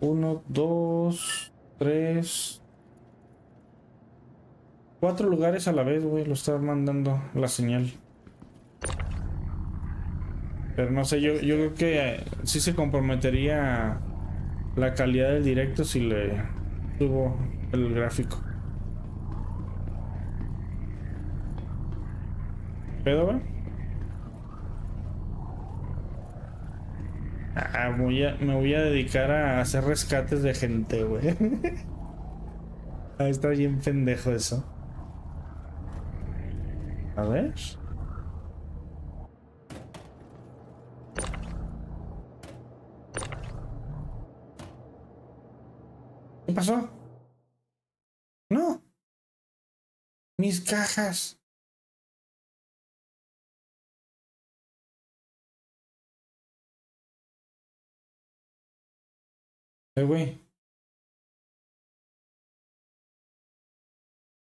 Uno, dos, tres, cuatro lugares a la vez, güey. Lo está mandando la señal. Pero no sé, yo creo que sí se comprometería la calidad del directo si le subo el gráfico. ¿Pedo, güey? Me voy a dedicar a hacer rescates de gente, güey. Está bien pendejo eso. A ver. ¿Qué pasó? No, mis cajas. Güey.